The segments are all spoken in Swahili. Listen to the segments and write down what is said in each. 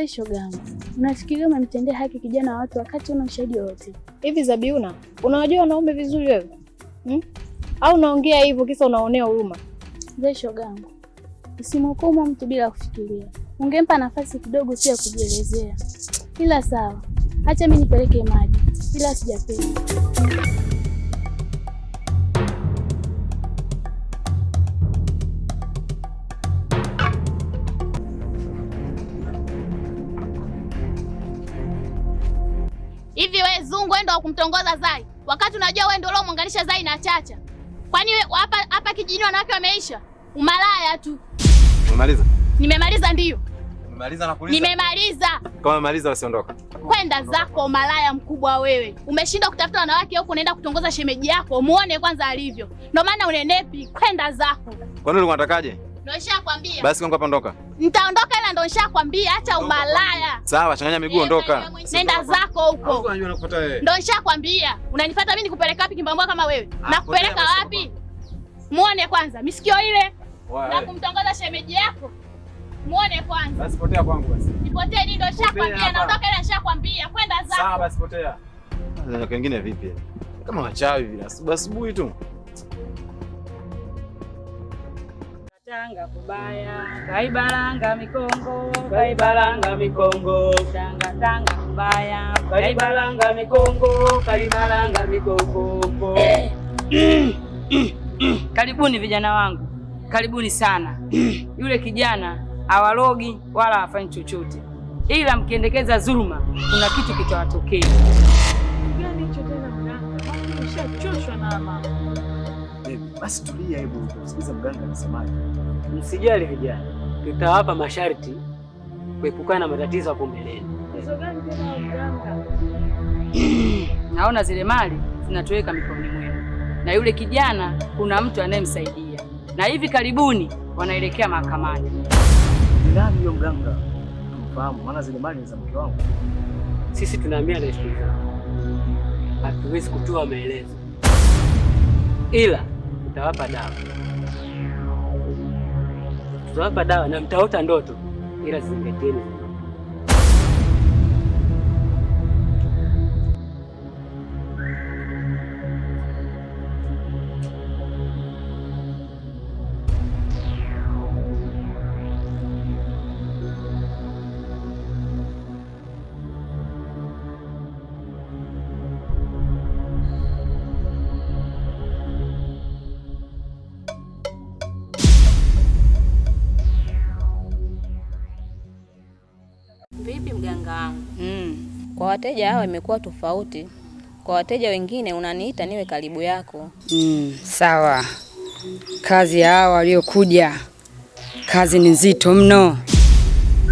Zai shogangu, unafikiria umemtendea haki kijana wa watu wakati una ushahidi wote? Hivi Zabiuna, unawajua wanaume vizuri wewe? Au unaongea hivyo kisa unaonea huruma? Zai shogangu, usimhukumu mtu bila kufikiria. Ungempa nafasi kidogo pia kujielezea. Ila sawa, acha mimi nipeleke maji, ila sijapenda. Hivi wewe Zungu, wewe ndio kumtongoza Zai wakati unajua wewe ndio uliomwanganisha Zai na Chacha? Kwani hapa kijijini wanawake wameisha? Umalaya tu. Umemaliza? Nimemaliza ndio. Umemaliza na kuuliza? Nimemaliza. Kama umemaliza usiondoka. Kwenda zako malaya mkubwa wewe. Umeshinda kutafuta wanawake huko, unaenda kutongoza shemeji yako. Muone kwanza alivyo. Ndio maana unenepi. Kwenda zako. Kwani ulikuwa unatakaje? Ndio nishakwambia. Basi kwangu hapa ondoka. Nitaondoka, ila ndio nishakwambia acha umalaya. Sawa, changanya miguu ondoka. Nenda zako huko. Unajua nakufuata wewe. Ndio nishakwambia. Unanifuata mimi nikupeleka wapi kimbambwa kama wewe? Nakupeleka wapi? Muone kwanza misikio ile. Na kumtongoza shemeji yako. Muone kwanza. Basi potea kwangu basi. Nipotee ndio nishakwambia, naondoka ile nishakwambia. Kwenda zako. Sawa basi potea. Na wengine vipi? Kama wachawi vile asubuhi tu. Tanga kubaya, kaibalanga mikongo, kaibalanga mikongo. Tanga kubaya, kaibalanga mikongo, kaibalanga mikongo. Karibuni vijana wangu, karibuni sana. Yule kijana hawalogi wala hafanyi chochote, ila mkiendekeza dhuluma kuna kitu kitawatokea. Gani hicho tena mganga? Ushachoshwa na mama. Basi tulia, hebu usikize mganga anasemaje. Msijali vijana, tutawapa masharti kuepukana na matatizo hapo mbeleni. Hizo gani tena mganga? Naona zile mali zinatoweka mikononi mwenu, na yule kijana kuna mtu anayemsaidia, na hivi karibuni wanaelekea mahakamani. Nani huyo mganga? Tumfahamu, maana zile mali ni za mke wangu. Sisi tunaambia na historia, hatuwezi kutoa maelezo, ila tutawapa dawa. Tutawapa dawa na mtaota ndoto, ila zingatieni. Vipi mganga wangu? Kwa wateja hao imekuwa tofauti. Kwa wateja wengine unaniita niwe karibu yako. Sawa. Kazi ya hao waliokuja, kazi ni nzito mno,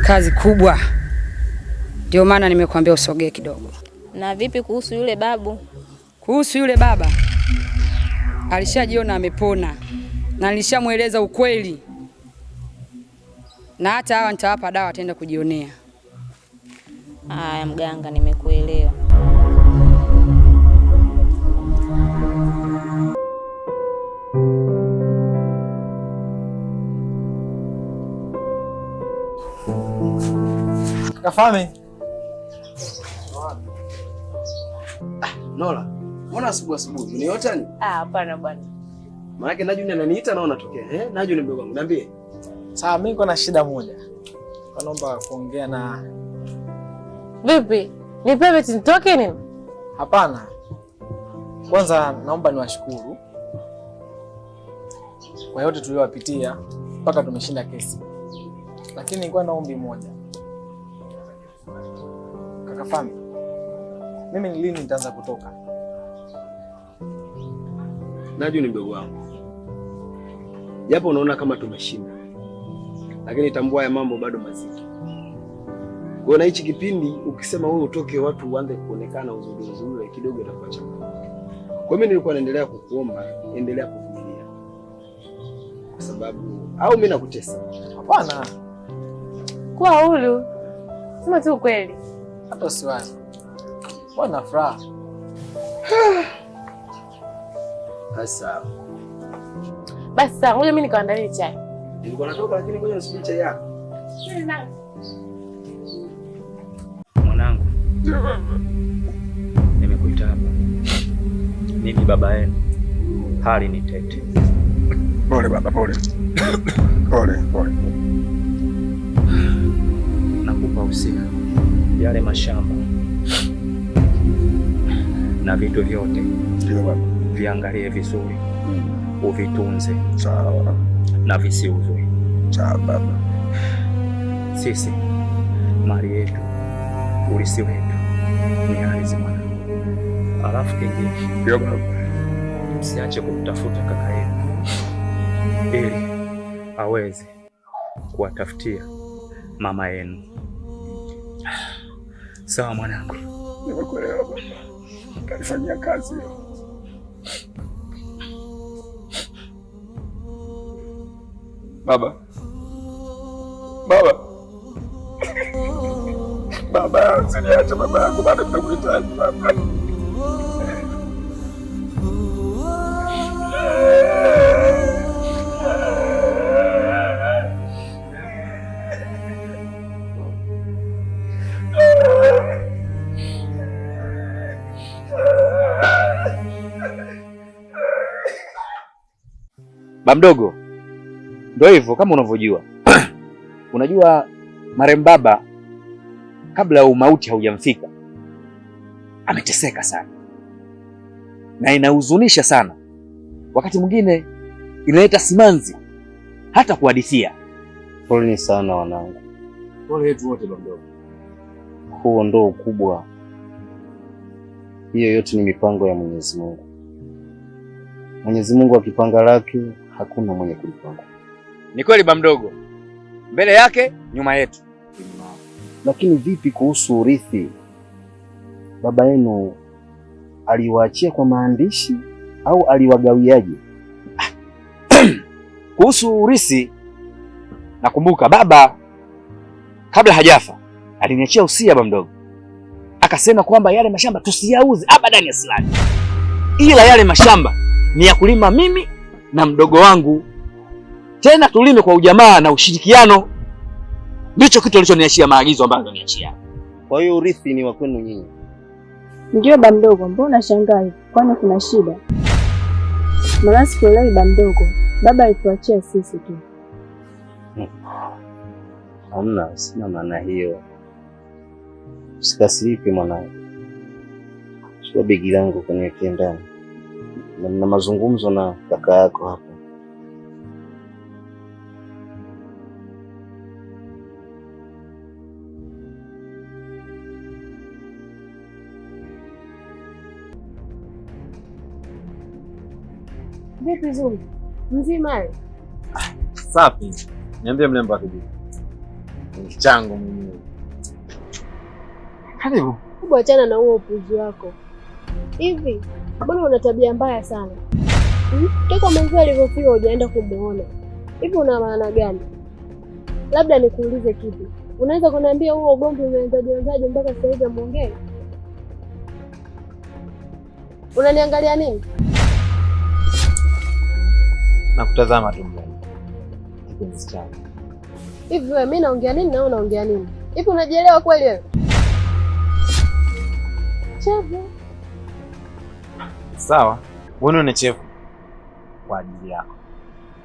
kazi kubwa. Ndio maana nimekuambia usogee kidogo. Na vipi kuhusu yule babu? Kuhusu yule baba, alishajiona amepona na nilishamueleza ukweli, na hata hawa nitawapa dawa ataenda kujionea. Haya mganga, nimekuelewa. Kafame. Nola, mbona asubuhi? Uniota ni? Hapana bwana. Maana Naju ni ananiita na unatokea. Naju ni mdogo wangu. Niambie. Sawa, mimi niko na shida moja. Naomba kuongea na. Vipi? Ni private nitoke nini? Hapana. Kwanza naomba niwashukuru kwa yote tuliyowapitia mpaka tumeshinda kesi. Lakini nilikuwa na ombi moja. Kaka Fami, mimi ni lini nitaanza kutoka? Naju ni mdogo wangu. Japo unaona kama tumeshinda, lakini tambua ya mambo bado mazito. Kwa na hichi kipindi ukisema wewe utoke, watu waanze kuonekana uzuri kidogo, itakuwa changamoto. Kwa mimi nilikuwa naendelea kukuomba, endelea kuvumilia. Kwa sababu au mimi nakutesa? Hapana. Kwa hulu. Sema tu kweli. Hata usiwazi. Bwana furaha. Sasa. Basi ngoja mimi nikaandalie chai. Nilikuwa natoka lakini ngoja nisubiri chai yako. Nimekuita hapa. Mimi baba yenu, hali ni tete. Pole baba, pole. Pole. Nakupa usia, yale mashamba na vitu vyote viangalie vizuri, uvitunze. Sawa. Na visiuzwe. Sawa baba. Sisi mali yetu, urisi wetu ni ardhi mwanangu. Alafu kingine, ndio baba, msiache kumtafuta kaka yenu ili aweze kuwatafutia mama yenu. Sawa mwanangu? Nimekuelewa baba. Kalifanyia kazi hiyo. Baba. Baba, usiniache baba yangu, bado tunakuhitaji baba. Bamdogo, ndio hivyo kama unavyojua. Unajua marehemu baba kabla ya umauti haujamfika ameteseka sana, na inahuzunisha sana. Wakati mwingine inaleta simanzi hata kuhadithia. Poleni sana wanangu. Pole yetu wote Bamdogo. Huo ndo ukubwa. Hiyo yote ni mipango ya Mwenyezi Mungu. Mwenyezi Mungu akipanga lake hakuna mwenye kulipanga. Ni kweli Bamdogo, mbele yake nyuma yetu. Lakini vipi kuhusu urithi? Baba yenu aliwaachia kwa maandishi au aliwagawiaje? Kuhusu urithi, nakumbuka baba kabla hajafa aliniachia usia Bamdogo. Akasema kwamba yale mashamba tusiyauze abadani aslani, ila yale mashamba ni ya kulima mimi na mdogo wangu, tena tulime kwa ujamaa na ushirikiano. Ndicho kitu alichoniachia, maagizo ambayo aliniachia. Kwa hiyo urithi ni wa kwenu nyinyi? Ndio Bamdogo, mbona shangaa? Kwani kuna shida? Maana sikuelewi Bamdogo, baba alituachia sisi tu. Hamna, sina maana hiyo. Usikasirike mwanangu. Chukua begi langu kaniweke ndani. Na mazungumzo na kaka yako hapo. Vipi Zuri? Mzima? Safi. Niambie mlembo akijua. Ni changu mwenyewe. Karibu. Hebu achana na huo upuzi wako. Hivi, mbona una tabia mbaya sana? Toka mwanzo alivyofika hujaenda kumuona. Hivi una maana gani? Labda nikuulize kitu. Unaweza kuniambia huo ugomvi umeanzaje mpaka sasa hivi amuongee? Unaniangalia nini? Nakutazama tu mlembo. Kipenzi changu. Hivi wewe, mimi naongea nini na wewe unaongea nini? Hivi unajielewa kweli wewe? Chevu. Sawa, wewe ni chefu kwa ajili yako,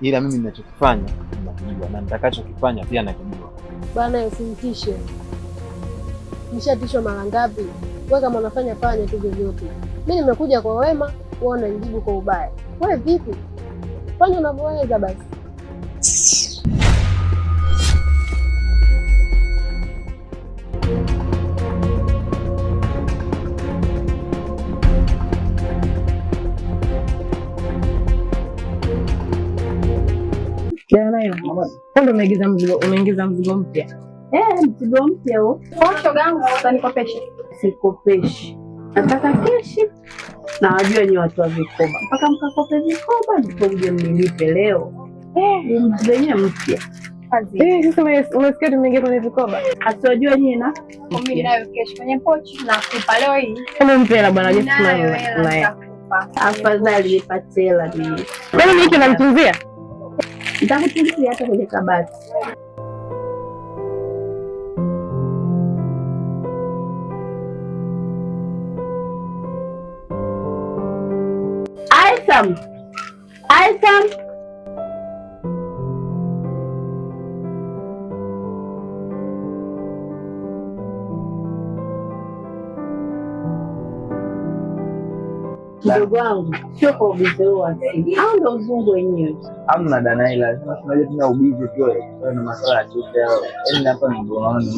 ila mimi ninachokifanya ninakijua na nitakachokifanya pia nakijua. Bwana usinitishe. Nishatishwa mara ngapi? Wewe kama unafanya fanya tu vyovyote. Mimi nimekuja kwa wema, wewe unanijibu kwa ubaya. Wewe vipi? Fanya unavyoweza basi. Ndio umeingiza mzigo mpya. Mzigo mpya huo. Shoga yangu utanikopesha? Sikopeshi. Nataka keshi. Na wajua ni watu wa vikoba. Mpaka mkakope vikoba ndipo mje mnilipe leo. Mzigo wenyewe mpya. Sasa umesikia tumeingia kwenye vikoba. Asiwajua nyinyi na mimi nayo keshi kwenye pochi na kupa leo hii. Kama mpela bwana Jeff na afadhali nipate hela mimi. Wewe hiki unamtunzia? Nitakutunzia hata kwenye kabati. Aisam. Mdogo wangu, sio kwa ubizi wa asili au ndo uzungu wenyewe? Hamna Danaila, tunajua tuna ubizi tu na masuala ya chuki yao. Yaani hapa ni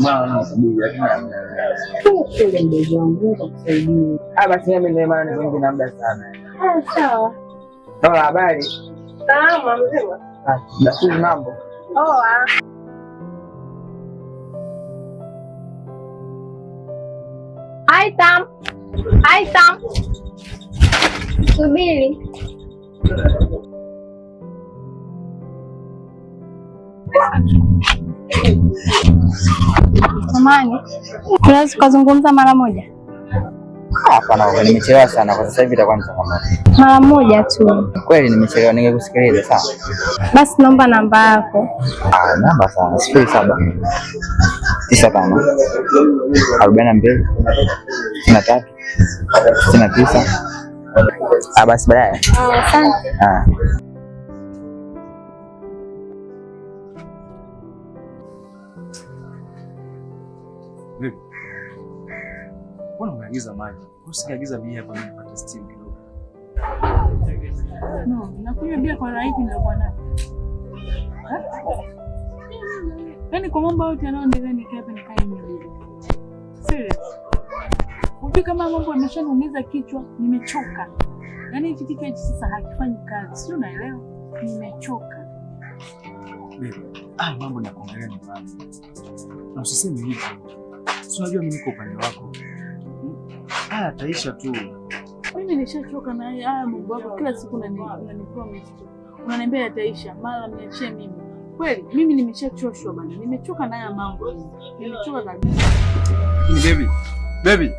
maana ubizi lakini kule mdogo wangu kukusaidia. Basi mimi ndio maana niko na muda sana. Sawa. Sawa, habari? Sawa, mzima. Basi mambo. Aisam. Subiri. Samahani, tunaweza tukazungumza mara moja? Hapana, nimechelewa sana kwa sasa hivi, itakuwa ni changamoto. Mara moja tu. Kweli nimechelewa, ningekusikiliza sawa. Basi naomba namba yako. Namba sana 07 95 42 63 69. Basi baadaye. Asante. Vipi? Mbona unaagiza maji? Usiagiza bia hapa mimi nipate steam kidogo. No, nakunywa bia kwa raiki ndio bwana. Yaani kwa mambo yote yanayoendelea nikaa hapa nikae nyumbani. Serious. Unajua kama mambo yameshaniumiza kichwa, nimechoka. Yaani hichi kichwa hichi sasa hakifanyi kazi. Sio, unaelewa? Nimechoka. Vipi? Mambo nakuongelea ni mambo. Na usiseme hivyo. Si unajua mimi niko upande wako. Ataisha tu. Mimi nishachoka na haya mambo yako, kila siku unanipromise tu. Unaniambia yataisha, mara mniachie mimi. Kweli mimi nimeshachoshwa bana. Nimechoka na haya mambo. Nimechoka kabisa. Baby.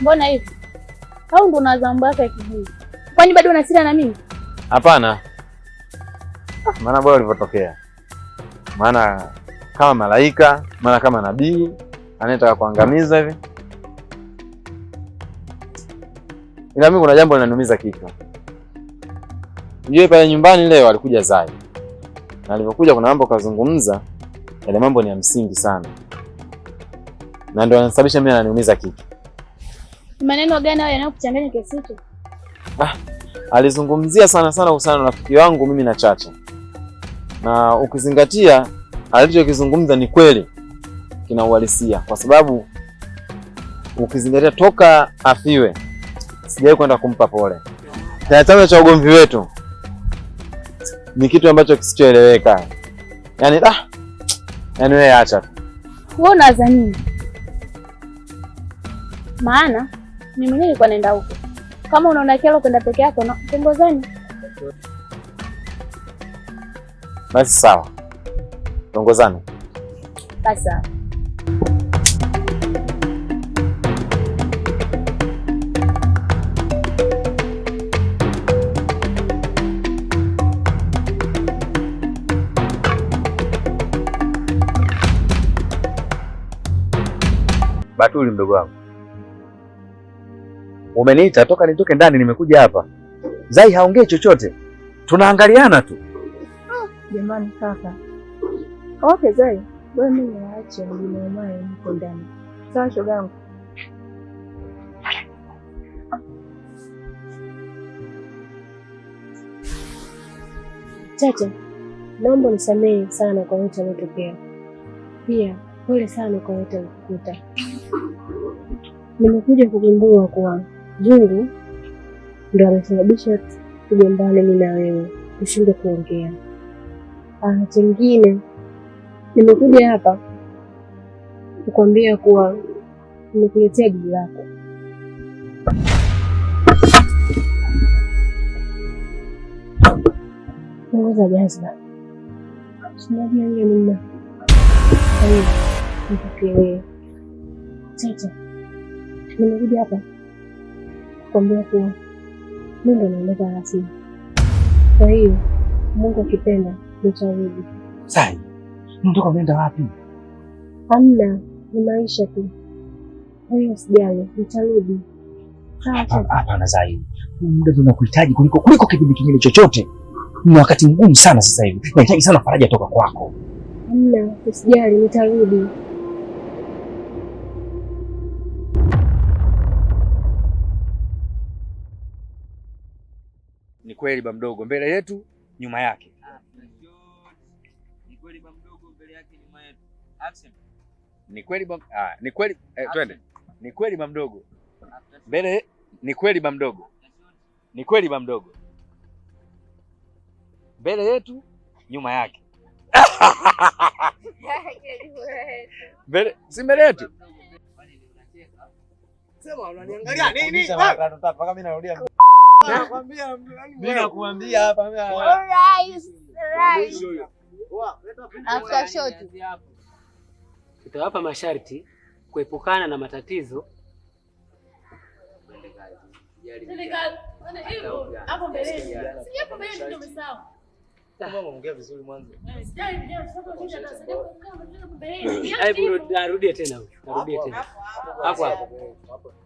Mbona hivi? Au ndo unawaza mambo yako ya kijiji? Kwani bado una hasira na mimi? Hapana. Maana bora ulivyotokea. Maana kama malaika, maana kama nabii anayetaka kuangamiza hivi. Ila mimi kuna jambo linaniumiza kichwa. Unajua pale nyumbani leo alikuja Zai. Na alipokuja kuna mambo kazungumza, yale mambo ni ya msingi sana. Na ndio yanasababisha mimi ananiumiza kichwa. Maneno gani hayo yanayokuchanganya kiasi hicho? Alizungumzia sana kuhusiana na rafiki wangu mimi na Chacha. Na ukizingatia alichokizungumza ni kweli, kina uhalisia, kwa sababu ukizingatia toka afiwe sijawahi kwenda kumpa pole. Na chanzo cha ugomvi wetu ni kitu ambacho kisichoeleweka. Yaani wewe acha tu. Wewe unaanza nini? Maana mimi mwenyewe nilikuwa naenda huko. Kama unaona kero kwenda peke yako na tongozani. Basi sawa. Tongozani. Basi. Batuli mdogo wangu. Umeniita toka nitoke ndani nimekuja hapa. Zai haongei chochote. Tunaangaliana tu. Jamani kaka. Okay Zai, wewe mimi naache nimeomae niko ndani. Sawa shogangu. Chacha, naomba nisamehe sana kwa yote yaliyotokea. Pia pole sana kwa yote yalikukuta. Nimekuja kugundua kuwa Zungu ndio amesababisha tugombane mimi na wewe, tushinde kuongea. Chengine nimekuja hapa kukwambia kuwa nimekuletea jibu lako. Punguza jazba. Unajua yeye mimi. Nikukelee. Chacha, nimekuja hapa kukwambia kuwa mimi ndo naondoka rasmi. Kwa hiyo Mungu akipenda nitarudi. Sai, unataka kwenda wapi? Hamna, ni maisha tu. Kwa hiyo usijali, nitarudi. Hapana Zai, muda tunakuhitaji kuliko kipindi kingine chochote. Ni wakati mgumu sana sasa hivi. Nahitaji sana faraja toka kwako. Hamna, usijali, nitarudi. Ni kweli ba mdogo mbele yetu, nyuma yake. Ni kweli ba mdogo mbele yake, nyuma yetu. Action. Ni kweli ba ni kweli twende. Ni kweli ba mdogo. Mbele ni kweli ba mdogo. Ni kweli ba mdogo. Mbele yetu, nyuma yake. Mbele, si mbele yetu. Sema unaniangalia nini? Mpaka mimi narudia. Nakwambia mimi nakuambia hapa mimi. After shot. Tutawapa masharti kuepukana na matatizo. Hapo mbele. Si hapo mbele ndio umesahau. Kama umeongea vizuri mwanzo. Arudie tena. Arudie tena. Hapo hapo.